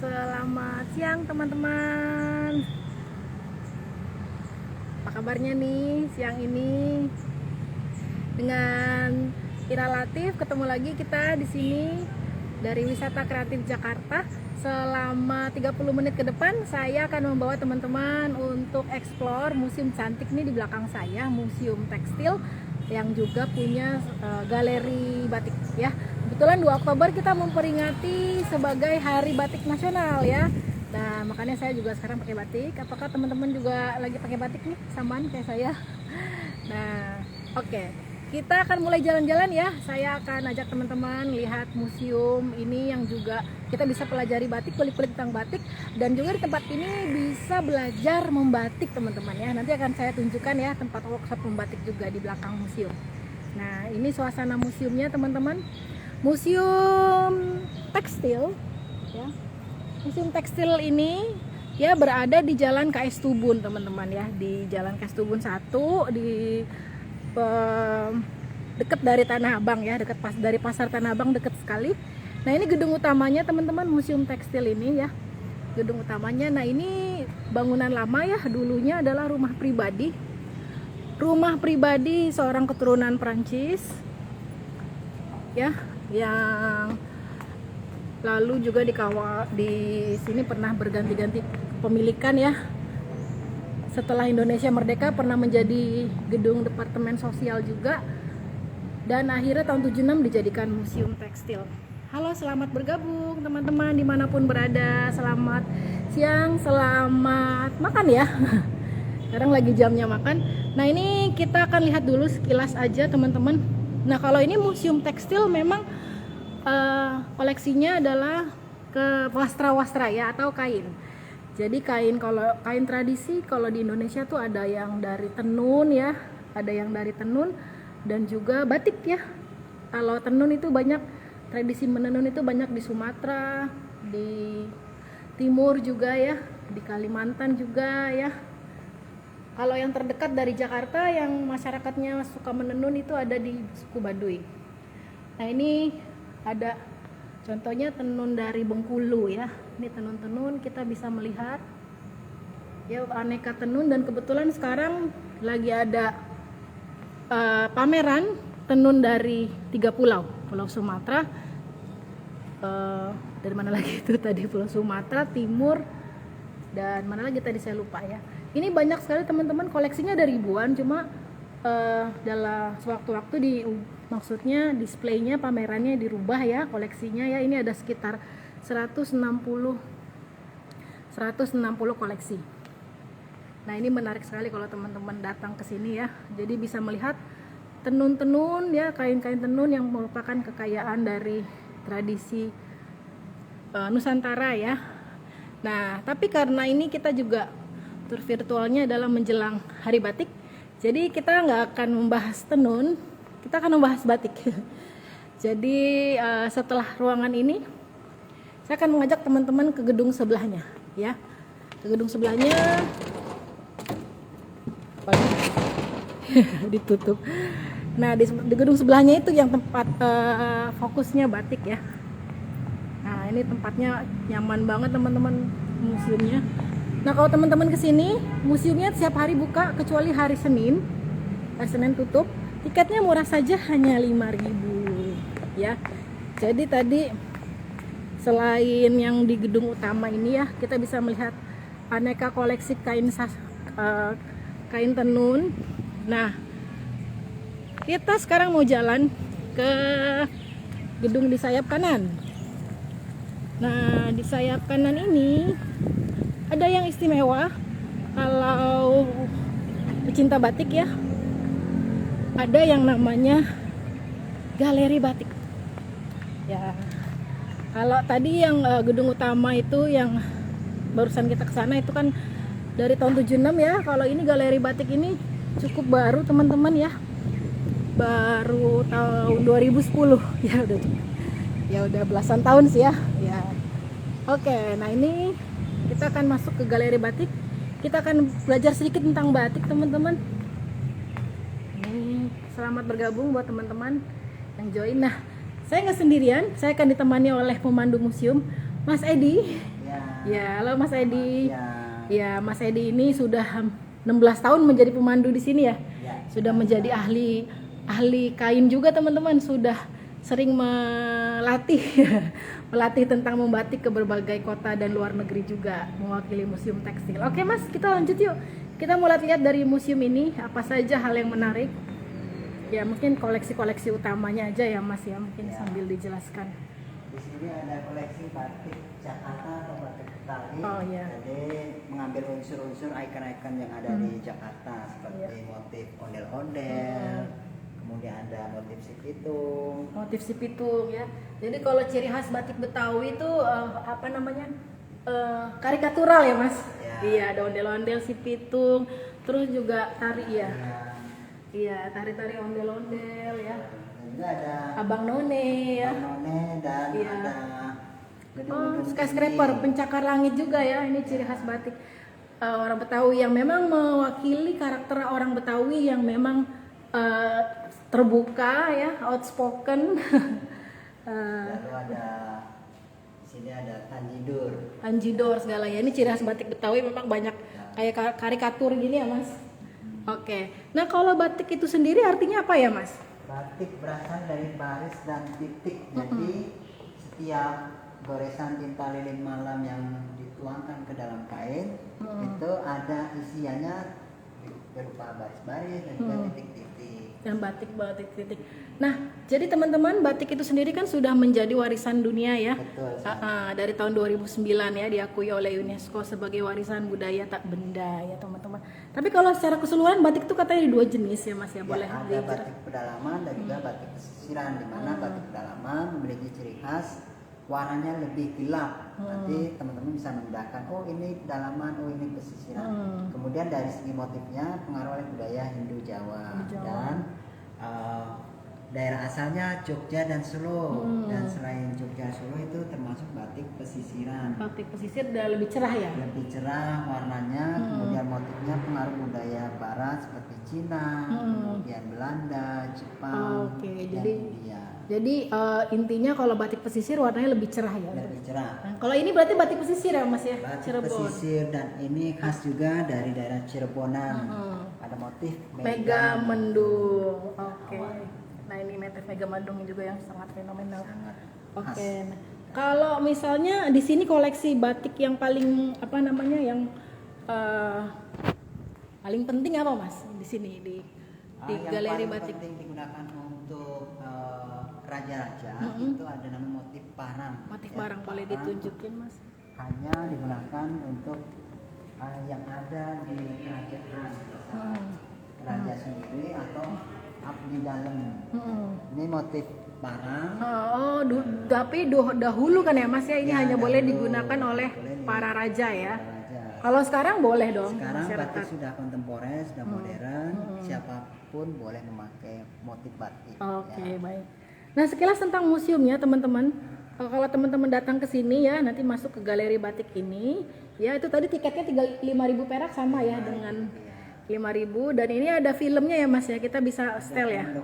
Selamat siang teman-teman. Apa kabarnya nih siang ini? Dengan Ira Latif ketemu lagi kita di sini dari Wisata Kreatif Jakarta. Selama 30 menit ke depan saya akan membawa teman-teman untuk explore museum cantik nih di belakang saya, Museum Tekstil yang juga punya galeri batik ya. Kebetulan 2 Oktober kita memperingati sebagai Hari Batik Nasional ya. Nah, makanya saya juga sekarang pakai batik. Apakah teman-teman juga lagi pakai batik nih? Samaan kayak saya. Nah, oke. Kita akan mulai jalan-jalan ya. Saya akan ajak teman-teman lihat museum ini yang juga kita bisa pelajari batik, kulik-kulik tentang batik, dan juga di tempat ini bisa belajar membatik teman-teman ya. Nanti akan saya tunjukkan ya tempat workshop membatik juga di belakang museum. Nah, ini suasana museumnya teman-teman. Museum Tekstil ya. Museum Tekstil ini ya berada di Jalan KS Tubun teman-teman ya, di Jalan KS Tubun 1 di dekat dari Tanah Abang ya, dekat dari Pasar Tanah Abang, dekat sekali. Nah, ini gedung utamanya teman-teman, Museum Tekstil ini ya. Gedung utamanya. Nah, ini bangunan lama ya, dulunya adalah rumah pribadi. Rumah pribadi seorang keturunan Prancis. Ya, yang lalu juga di sini pernah berganti-ganti kepemilikan ya. Setelah Indonesia merdeka pernah menjadi gedung departemen sosial juga, dan akhirnya tahun 76 dijadikan museum tekstil. Halo, selamat bergabung teman-teman dimanapun berada. Selamat siang, selamat makan ya. Sekarang lagi jamnya makan. Nah, ini kita akan lihat dulu sekilas aja teman-teman. Nah, kalau ini museum tekstil memang koleksinya adalah ke wastra-wastra ya, atau kain. Jadi kain, kalau kain tradisi kalau di Indonesia tuh ada yang dari tenun ya, ada yang dari tenun dan juga batik ya. Kalau tenun itu banyak, tradisi menenun itu banyak di Sumatera, di Timur juga ya, di Kalimantan juga ya. Kalau yang terdekat dari Jakarta yang masyarakatnya suka menenun itu ada di suku Baduy. Nah, ini ada contohnya tenun dari Bengkulu ya. Ini tenun-tenun kita bisa melihat ya, aneka tenun, dan kebetulan sekarang lagi ada pameran tenun dari 3 pulau. Pulau Sumatera, dari mana lagi itu tadi, Pulau Sumatera, Timur, dan mana lagi tadi saya lupa ya. Ini banyak sekali teman-teman, koleksinya ada ribuan, cuma dalam sewaktu-waktu maksudnya displaynya, pamerannya dirubah ya koleksinya ya. Ini ada sekitar 160 koleksi. Nah, ini menarik sekali kalau teman-teman datang ke sini ya. Jadi bisa melihat tenun-tenun ya, kain-kain tenun yang merupakan kekayaan dari tradisi Nusantara ya. Nah, tapi karena ini kita juga tur virtualnya adalah menjelang Hari Batik, jadi kita nggak akan membahas tenun, kita akan membahas batik. Jadi setelah ruangan ini saya akan mengajak teman-teman ke gedung sebelahnya ya, ke gedung sebelahnya. Ditutup. Nah, di gedung sebelahnya itu yang tempat fokusnya batik ya. Nah, ini tempatnya nyaman banget teman-teman, museumnya. Nah, kalau teman-teman kesini, museumnya setiap hari buka kecuali hari Senin. Hari Senin tutup. Tiketnya murah saja, hanya 5.000 ya. Jadi tadi selain yang di gedung utama ini ya, kita bisa melihat aneka koleksi kain tenun. Nah, kita sekarang mau jalan ke gedung di sayap kanan. Nah, di sayap kanan ini ada yang istimewa kalau pecinta batik ya. Ada yang namanya galeri batik. Ya. Kalau tadi yang gedung utama itu yang barusan kita kesana itu kan dari tahun 76 ya. Kalau ini galeri batik ini cukup baru teman-teman ya. Baru tahun 2010 ya, udah belasan tahun sih ya. Ya. Oke, nah ini kita akan masuk ke galeri batik. Kita akan belajar sedikit tentang batik teman-teman. Selamat bergabung buat teman-teman yang join. Nah, saya nggak sendirian, saya akan ditemani oleh pemandu museum, Mas Edi. Ya. Ya, halo Mas Edi. Ya. Ya, Mas Edi ini sudah 16 tahun menjadi pemandu di sini ya. Ya. Sudah menjadi ahli kain juga teman-teman, sudah sering melatih melatih tentang membatik ke berbagai kota dan luar negeri juga, mewakili museum tekstil. Oke Mas, kita lanjut yuk. Kita mau lihat dari museum ini apa saja hal yang menarik. Ya mungkin koleksi-koleksi utamanya aja ya Mas ya, mungkin sambil dijelaskan. Di sini ada koleksi batik Jakarta atau batik Betawi. Oh iya. Jadi mengambil unsur-unsur ikon-ikon yang ada di Jakarta seperti motif ondel-ondel. Kemudian ada motif si pitung. Motif si pitung ya. Jadi kalau ciri khas batik Betawi itu apa namanya? Karikatural ya Mas. Ya. Iya, ada ondel-ondel si pitung, terus juga tari ya. Ya. Iya, tari-tari ondel-ondel ya. Dan juga ada Abang None ya. None dan Iya. ada Oh, gedung-gedung skyscraper, tinggi. pencakar langit juga ya. Ini ciri khas batik orang Betawi yang memang mewakili karakter orang Betawi yang memang terbuka ya, outspoken. Lalu ada di sini ada Tanjidur. Anjidor segala ya. Ini ciri khas batik Betawi memang banyak kayak karikatur gini ya Mas. Oke. Nah kalau batik itu sendiri artinya apa ya Mas? Batik berasal dari baris dan titik. Jadi setiap goresan tinta lilin malam yang dituangkan ke dalam kain itu ada isiannya berupa baris-baris dan juga titik-titik. Dan batik titik. Nah, jadi teman-teman batik itu sendiri kan sudah menjadi warisan dunia ya. Betul. Dari tahun 2009 ya diakui oleh UNESCO sebagai warisan budaya tak benda ya teman-teman. Tapi kalau secara keseluruhan batik itu katanya dua jenis ya Mas ya, boleh Ada dijelaskan? batik pedalaman dan juga batik pesisiran, di mana batik pedalaman memiliki ciri khas warnanya lebih gelap. Nanti teman-teman bisa membedakan, oh ini pedalaman, oh ini pesisiran. Kemudian dari segi motifnya pengaruh oleh budaya Hindu Jawa. Dan daerah asalnya Jogja dan Solo. Dan selain Jogja Solo itu termasuk batik pesisiran. Batik pesisir udah lebih cerah ya. Lebih cerah warnanya, kemudian motifnya pengaruh budaya barat seperti Cina, kemudian Belanda, Jepang, Oke, dan jadi India. Jadi intinya kalau batik pesisir warnanya lebih cerah ya. Lebih cerah. Nah, kalau ini berarti batik pesisir ya Mas ya, Batik Cirebon. pesisir dan ini khas juga dari daerah Cirebonan. Ada motif Mega Mendung. Oke. Nah, ini motif Mega Mendung juga yang sangat fenomenal. Sangat Oke. khas. Nah, kalau misalnya di sini koleksi batik yang paling apa namanya yang paling penting apa Mas di sini di Yang galeri paling batik? penting digunakan untuk raja-raja itu ada nama motif parang. Motif Ya, barang boleh parang ditunjukin Mas? hanya digunakan untuk yang ada di kerajaan, raja sendiri atau abdi dalam. Ini motif parang. Tapi dahulu kan ya Mas ya ini Ya, hanya boleh dahulu digunakan oleh boleh para raja ya. raja. Kalau sekarang boleh dong Sekarang masyarakat. batik sudah kontemporer, sudah modern, siapapun boleh memakai motif batik. Oke, Ya. baik. Nah, sekilas tentang museumnya teman-teman. Kalau teman-teman datang ke sini ya, nanti masuk ke galeri batik ini, ya itu tadi tiketnya 5.000 perak sama ya dengan 5.000 dan ini ada filmnya ya Mas ya. Kita bisa setel ya.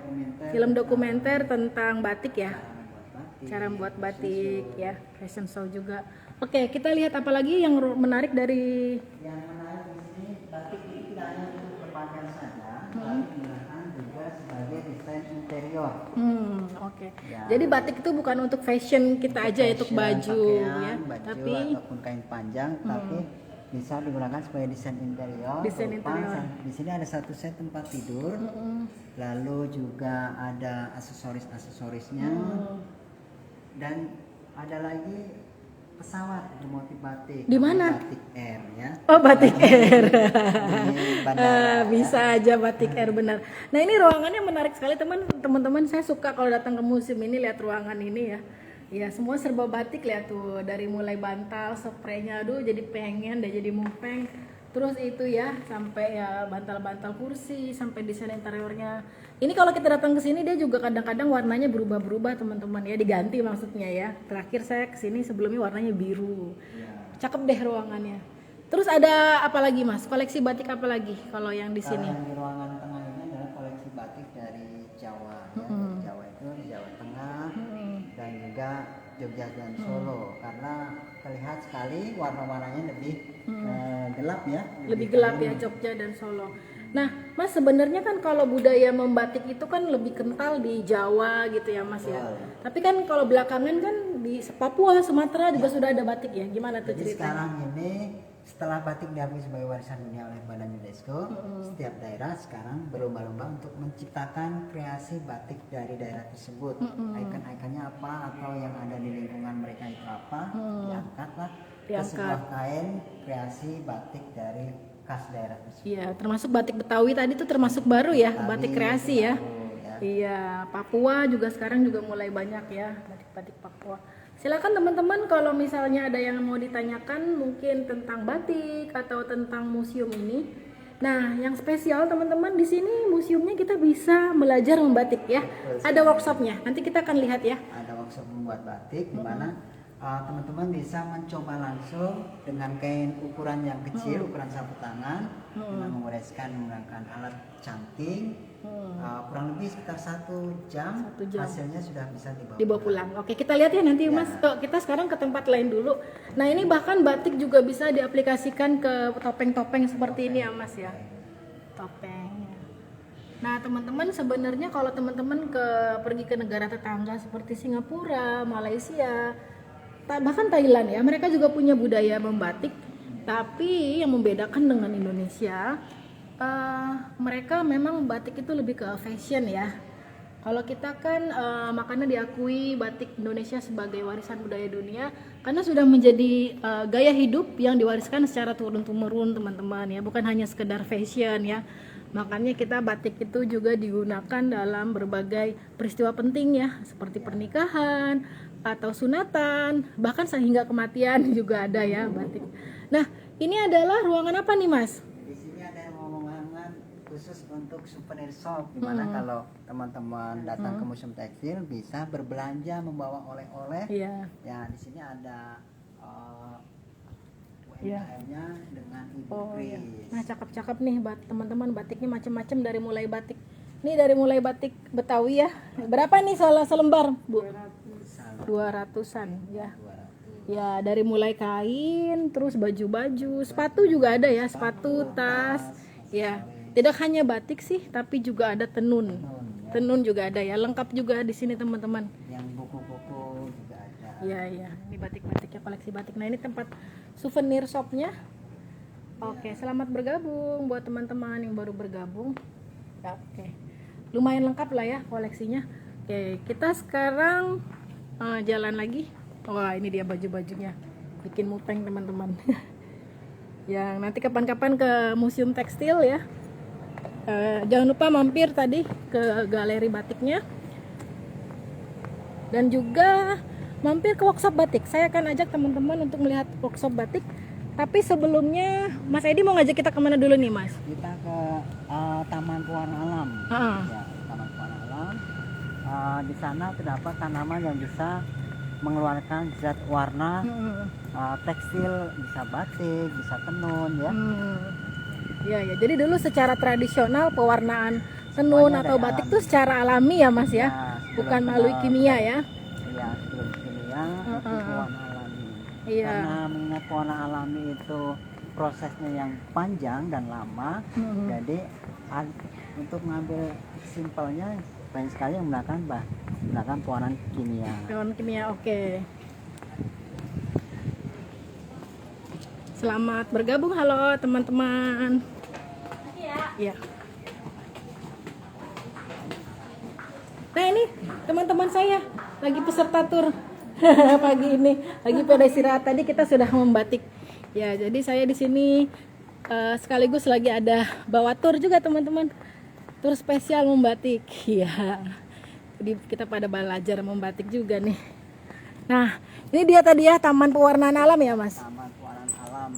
Film dokumenter tentang batik ya. Cara membuat batik ya, fashion show juga. Oke, kita lihat apa lagi yang menarik dari Yang menarik di sini batik ini tidak hanya untuk berpakaian saja, tapi digunakan juga sebagai desain interior. Oke. Ya. Jadi batik itu bukan untuk fashion kita aja, untuk Fashion, baju pakaian, ya, baju tapi ataupun kain panjang, tapi bisa digunakan sebagai desain interior. Desain berupa interior. Di sini ada satu set tempat tidur, lalu juga ada aksesorisnya, dan ada lagi pesawat bermotif batik. Di mana? Batik Air ya. oh batik air. Di bandara. Bisa aja batik air benar. Nah ini ruangannya menarik sekali teman-teman. Saya suka kalau datang ke museum ini lihat ruangan ini ya. Ya semua serba batik lihat tuh, dari mulai bantal, spraynya, aduh jadi pengen deh jadi mupeng. Terus itu ya sampai ya bantal-bantal kursi, sampai desain interiornya. Ini kalau kita datang ke sini dia juga kadang-kadang warnanya berubah-berubah teman-teman ya, diganti maksudnya ya. Terakhir saya ke sini sebelumnya warnanya biru. Cakep deh ruangannya. Terus ada apa lagi Mas? Koleksi batik apa lagi kalau yang di sini? Kalau yang di ruangan tengah ini adalah koleksi batik dari Jawa ya. Jawa itu Jawa Tengah dan juga Jogja dan Solo karena terlihat sekali warna-warnanya lebih gelap ya. Lebih gelap ya Jogja dan Solo. Nah, Mas sebenarnya kan kalau budaya membatik itu kan lebih kental di Jawa gitu ya Mas ya. Tapi kan kalau belakangan kan di Papua, Sumatera juga sudah ada batik ya. Gimana tuh Jadi ceritanya? sekarang ini setelah batik diakui sebagai warisan dunia oleh Badan UNESCO, setiap daerah sekarang berlomba-lomba untuk menciptakan kreasi batik dari daerah tersebut. Ikon-ikonnya apa atau yang ada di lingkungan mereka itu apa, diangkatlah ke sebuah kain kreasi batik dari khas daerah tersebut. Iya, termasuk batik Betawi tadi tuh termasuk baru ya, Betawi, batik kreasi ya. ya. Iya, Papua juga sekarang juga mulai banyak ya batik-batik Papua. Silakan teman-teman kalau misalnya ada yang mau ditanyakan mungkin tentang batik atau tentang museum ini. Nah, yang spesial teman-teman di sini museumnya kita bisa belajar membatik ya. Ada workshopnya. Nanti kita akan lihat ya. Ada workshop membuat batik di mana teman-teman bisa mencoba langsung dengan kain ukuran yang kecil, ukuran sapu tangan, dengan menggoreskan menggunakan alat canting. Kurang lebih sekitar 1 jam, hasilnya sudah bisa dibawa pulang. Oke, kita lihat ya nanti Mas. Kita sekarang ke tempat lain dulu. Nah, ini bahkan batik juga bisa diaplikasikan ke topeng-topeng seperti ini ya Mas ya. Topeng. Nah, teman-teman sebenarnya kalau teman-teman pergi ke negara tetangga seperti Singapura, Malaysia, bahkan Thailand ya, mereka juga punya budaya membatik. Tapi yang membedakan dengan Indonesia, mereka memang batik itu lebih ke fashion ya. Kalau kita kan makanya diakui batik Indonesia sebagai warisan budaya dunia karena sudah menjadi gaya hidup yang diwariskan secara turun-temurun teman-teman ya, bukan hanya sekedar fashion ya. Makanya kita batik itu juga digunakan dalam berbagai peristiwa penting ya, seperti pernikahan atau sunatan, bahkan sehingga kematian juga ada ya batik. Nah, ini adalah ruangan apa nih Mas? Di sini ada ruangan khusus untuk souvenir shop, dimana kalau teman-teman datang ke Museum Tekstil bisa berbelanja membawa oleh-oleh. Iya. Ya, di sini ada UMKM-nya dengan Ibu Kris. Nah, cakep-cakep nih teman-teman, batiknya macam-macam dari mulai batik. Ini dari mulai batik Betawi ya. Berapa nih selembar, Bu? 200-an ya. Ya, dari mulai kain, terus baju-baju, sepatu juga ada ya, sepatu, tas. Ya, tidak hanya batik sih, tapi juga ada tenun. Tenun juga ada ya, lengkap juga di sini teman-teman. Yang buku-buku juga ada. Iya. Ini batik-batik ya, koleksi batik. Nah, ini tempat souvenir shopnya. Oke, selamat bergabung buat teman-teman yang baru bergabung. Ya, oke. Lumayan lengkap lah ya koleksinya. Oke, kita sekarang jalan lagi. Wah, ini dia baju-bajunya. Bikin mupeng teman-teman. Yang nanti kapan-kapan ke Museum Tekstil ya. Jangan lupa mampir tadi ke galeri batiknya. Dan juga mampir ke workshop batik. Saya akan ajak teman-teman untuk melihat workshop batik. Tapi sebelumnya Mas Edi mau ngajak kita kemana dulu nih Mas? Kita ke Taman Pewarna Alam. Ya, Taman Pewarna Alam. Di sana terdapat tanaman yang bisa mengeluarkan zat warna tekstil, bisa batik, bisa tenun ya. Ya. Jadi dulu secara tradisional pewarnaan tenun atau batik itu secara alami ya Mas ya, bukan melalui kimia ya. Iya, sebelum kimia itu pewarna alami. Iya. Karena mengingat pewarna alami itu prosesnya yang panjang dan lama, jadi untuk mengambil simpelnya banyak sekali yang menggunakan pewarnaan kimia. Pewarnaan kimia, oke. Selamat bergabung, halo teman-teman. Ya. Nah ini teman-teman saya lagi peserta tur pagi ini, lagi pada istirahat. Tadi kita sudah membatik. Ya, jadi saya di sini sekaligus lagi ada bawa tur juga teman-teman. Tur spesial membatik. Ya. Jadi kita pada belajar membatik juga nih. Nah, ini dia tadi ya Taman Pewarnaan Alam ya, Mas. Taman Pewarnaan Alam.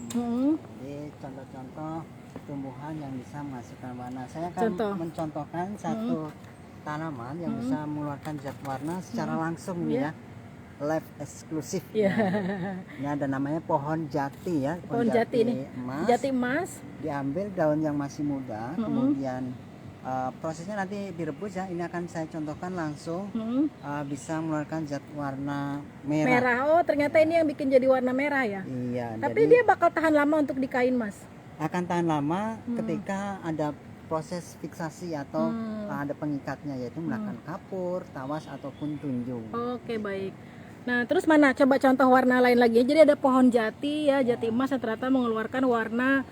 Jadi contoh-contoh tumbuhan yang bisa menghasilkan warna. Saya akan mencontohkan satu tanaman yang bisa mengeluarkan zat warna secara langsung ya. Live eksklusif. Ini ada namanya pohon jati ya. Pohon jati ini. Emas. Jati emas. Diambil daun yang masih muda, kemudian prosesnya nanti direbus ya. Ini akan saya contohkan langsung. Hmm. Bisa mengeluarkan zat warna merah. Merah. Oh, ternyata ini yang bikin jadi warna merah ya. Iya. Tapi jadi dia bakal tahan lama untuk di kain, Mas. akan tahan lama ketika ada proses fiksasi atau ada pengikatnya, yaitu menggunakan kapur, tawas ataupun tunjung. Oke, baik. Nah, terus mana? Coba contoh warna lain lagi. Jadi ada pohon jati ya, jati emas yang ternyata mengeluarkan warna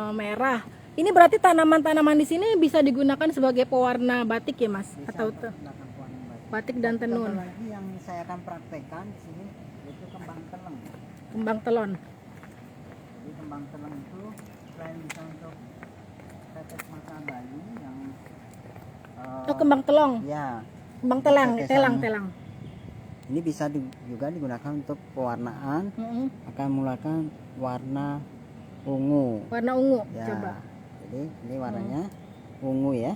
merah. Ini berarti tanaman-tanaman di sini bisa digunakan sebagai pewarna batik ya, Mas? Bisa Atau menggunakan pewarna batik. batik dan tenun. Contoh lagi yang saya akan praktekkan di sini yaitu kembang teleng. Kembang telon. Jadi kembang teleng itu selain bisa untuk tetes mata bayi yang Oh, kembang telong. ya, Kembang telang, tetesan. telang. ini bisa juga digunakan untuk pewarnaan, Mm-mm. akan mengeluarkan warna ungu. Warna ungu. Ya, Coba. jadi ini warnanya ungu ya.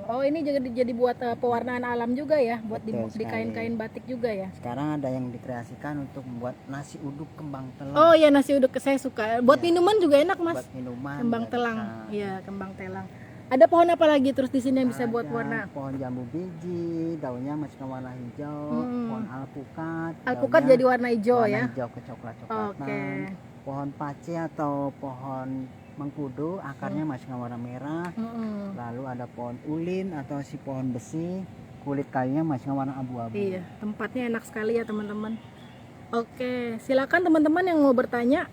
Oh, ini jadi buat pewarnaan alam juga ya, buat di Betul sekali. kain-kain batik juga ya. Sekarang ada yang dikreasikan untuk membuat nasi uduk kembang teleng. Oh iya, nasi uduk saya suka. Buat Ya. minuman juga enak, Mas. Buat minuman. Kembang juga telang. bisa. Iya, kembang telang. Ada pohon apa lagi terus di sini yang bisa buat Ada warna? pohon jambu biji, daunnya masih warna hijau. Pohon alpukat. Alpukat daunnya jadi warna hijau warna ya. hijau kecoklat-coklatan. Oke. Pohon pace atau pohon mengkudu, akarnya masih warna merah. Mm-mm. Lalu ada pohon ulin atau si pohon besi, kulit kayunya masih warna abu-abu. Iya, tempatnya enak sekali ya teman-teman. Oke, silakan teman-teman yang mau bertanya.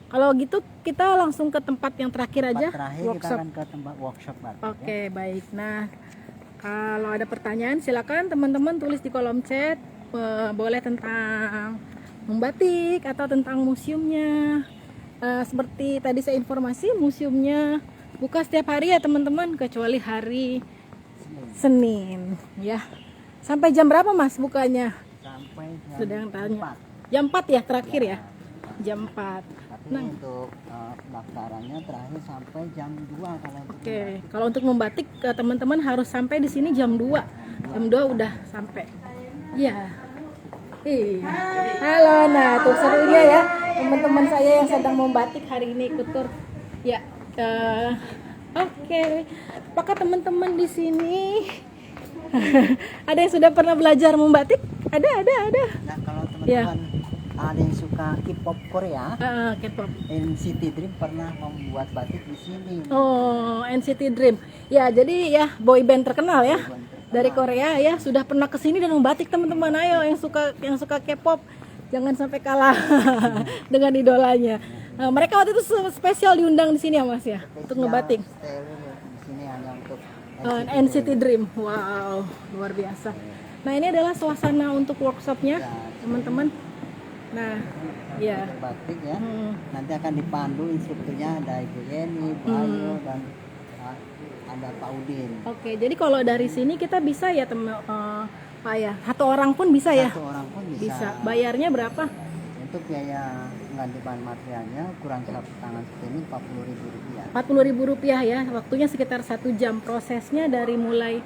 Kalau gitu kita langsung ke tempat yang terakhir aja, Terakhir kita workshop. akan ke tempat workshop batik. Oke, baik. Nah, kalau ada pertanyaan silakan teman-teman tulis di kolom chat. Boleh tentang membatik atau tentang museumnya. Seperti tadi saya informasi, museumnya buka setiap hari ya teman-teman, kecuali hari Senin ya. Sampai jam berapa Mas bukanya? Sampai jam Sudah yang tanya. 4. Jam 4 ya terakhir ya? Jam 4. Tapi untuk pendaftarannya terakhir sampai jam 2 kalau untuk Oke, kalau untuk membatik teman-teman harus sampai di sini jam 2. Jam 2 udah sampai. Iya. Iya. Halo, nah tuh serunya ya teman-teman saya yang sedang membatik hari ini ikut tur. Ya. Oke. Apakah teman-teman di sini ada yang sudah pernah belajar membatik? Ada. Nah, kalau Ya. teman-teman ada yang suka K-pop Korea, K-pop. NCT Dream pernah membuat batik di sini. Oh, NCT Dream. Ya, jadi ya boy band terkenal ya. Dari Korea ya, sudah pernah ke sini dan membatik teman-teman. Ayo yang suka K-pop jangan sampai kalah dengan idolanya. Nah, mereka waktu itu spesial diundang di sini ya Mas ya, untuk ngebatik. Style di sini hanya untuk NCT Dream. Wow, luar biasa. Nah, ini adalah suasana untuk workshopnya, teman-teman. Nah, ya. batik ya. Nanti akan dipandu instrukturnya ada Ibu Yeni, Bu Ayu dan ada Pak Udin. Oke, jadi kalau dari sini kita bisa ya Pak ya, satu orang pun bisa ya? Satu orang pun bisa. Bisa. Bayarnya berapa? Untuk biaya mengganti bahan materialnya kurang sapu tangan seperti ini Rp40.000. Rp40.000 ya. Waktunya sekitar 1 jam. Prosesnya dari mulai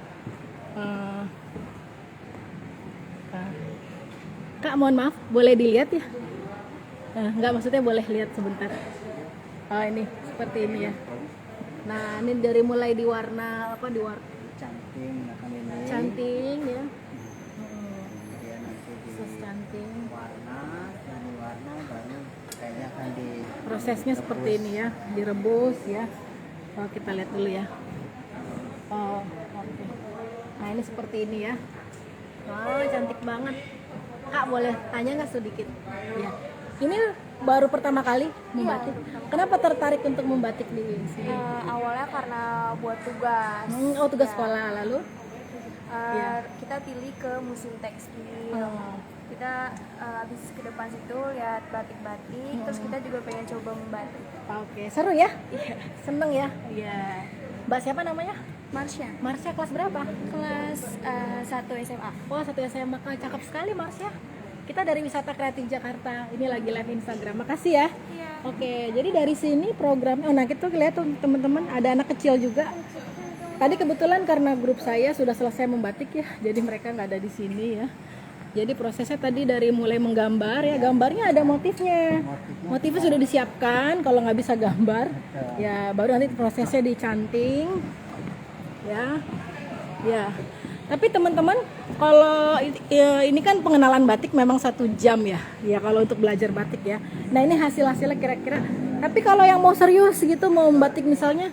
Kak, mohon maaf, boleh dilihat ya? Enggak, maksudnya boleh lihat sebentar. Oh, ini seperti ini ya. Nah, ini dari mulai di warna apa, Canting akan ini. canting ya. Kemudian nanti di Canting. warna baru kayaknya akan di Prosesnya seperti ini ya, direbus ya. Oh, kita lihat dulu ya. Oh, oke. Nah, ini seperti ini ya. Wah, cantik banget. Kak, boleh tanya nggak sedikit? Ya. Ini baru pertama kali membatik. Kenapa tertarik untuk membatik di sini? Awalnya karena buat tugas. Oh, tugas sekolah lalu? Kita pilih ke museum tekstil. Oh. Kita habis ke depan situ lihat batik-batik, terus kita juga pengen coba membatik. Oke, seru ya? Seneng ya? Iya. Mbak siapa namanya? Marsha, Marsha, kelas berapa? kelas 1 SMA. Wah, 1 SMA. Cakep sekali Marsha. Kita dari Wisata Kreatif Jakarta. Ini lagi live Instagram. Makasih ya. Iya. Oke, jadi dari sini programnya. Oh, nah kita lihat tuh teman-teman ada anak kecil juga. Tadi kebetulan karena grup saya sudah selesai membatik ya, jadi mereka nggak ada di sini ya. Jadi prosesnya tadi dari mulai menggambar ya, gambarnya ada motifnya. Motifnya sudah disiapkan. Kalau nggak bisa gambar, ya baru nanti prosesnya dicanting. Ya. Tapi teman-teman, kalau ini kan pengenalan batik memang 1 jam ya. Ya kalau untuk belajar batik ya. Nah ini hasil-hasilnya kira-kira. Tapi kalau yang mau serius gitu, mau membatik misalnya,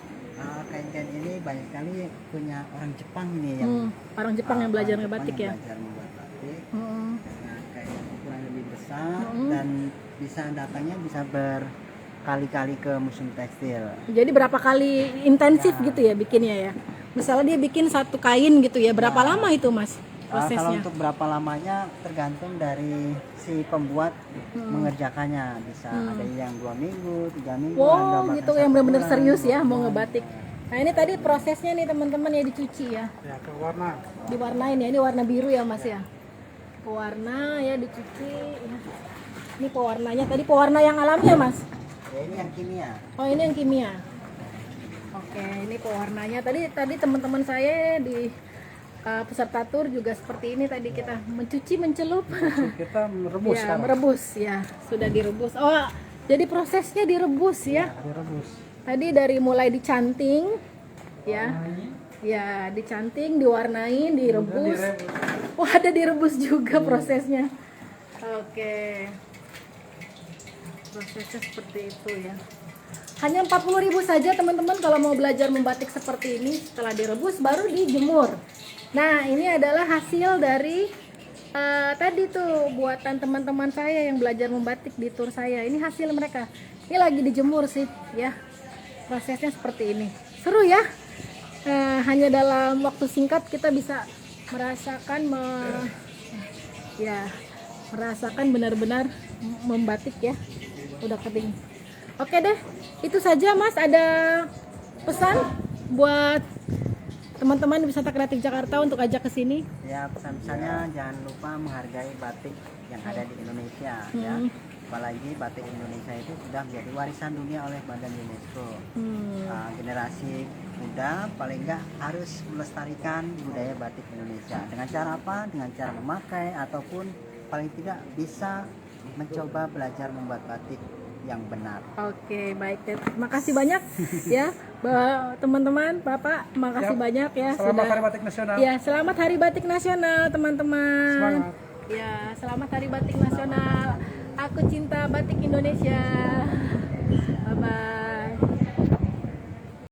Kain-kain ini banyak sekali punya orang Jepang ini yang orang Jepang yang belajar orang ngebatik Jepang ya. yang belajar membuat batik. Hmm. Nah, kain ukuran lebih besar dan bisa datangnya bisa berkali-kali ke museum tekstil. Jadi berapa kali intensif gitu ya bikinnya ya? Misalnya dia bikin 1 kain gitu ya, berapa lama itu mas Kalau prosesnya? untuk berapa lamanya tergantung dari si pembuat mengerjakannya. Bisa ada yang 2 minggu, 3 minggu. ada Wow bahkan gitu 1 yang benar-benar bulan, serius 2 ya mau bulan. ngebatik. Nah ini tadi prosesnya nih teman-teman ya, dicuci ya. Ya, ke warna. Diwarnain ya, ini warna biru ya mas ya. Pewarna ya, dicuci ya. Ini pewarnanya, tadi pewarna yang alami ya mas? Ya, ini yang kimia. Oh ini yang kimia. Oke, ini pewarnanya. Tadi teman-teman saya di peserta tur juga seperti ini, tadi kita mencuci, mencelup. Kita merebus Ya, sekarang. merebus ya, sudah direbus. Oh, jadi prosesnya direbus ya. Direbus. Tadi dari mulai dicanting ya. Ya, dicanting, diwarnain, direbus. Wah, ada direbus juga prosesnya. Oke. Prosesnya seperti itu ya. Hanya 40.000 saja teman-teman kalau mau belajar membatik seperti ini. Setelah direbus baru dijemur. Nah, ini adalah hasil dari tadi tuh buatan teman-teman saya yang belajar membatik di tur saya. Ini hasil mereka. Ini lagi dijemur sih ya. Prosesnya seperti ini. Seru ya. Hanya dalam waktu singkat kita bisa merasakan merasakan benar-benar membatik ya. Udah kering. Oke deh, itu saja Mas. Ada pesan buat teman-teman Wisata Kreatif Jakarta untuk ajak ke sini? Ya, pesan-pesannya jangan lupa menghargai batik yang ada di Indonesia ya. Apalagi batik Indonesia itu sudah menjadi warisan dunia oleh Badan UNESCO. Generasi muda paling enggak harus melestarikan budaya batik Indonesia. Dengan cara apa? Dengan cara memakai ataupun paling tidak bisa mencoba belajar membuat batik yang benar. Oke, baik. Terima kasih banyak ya, teman-teman, Bapak. Makasih Siap. banyak ya Selamat Hari Batik Nasional. Ya, selamat Hari Batik Nasional, teman-teman. Semangat. Ya, selamat Hari Batik Nasional. Aku cinta batik Indonesia. Bye bye.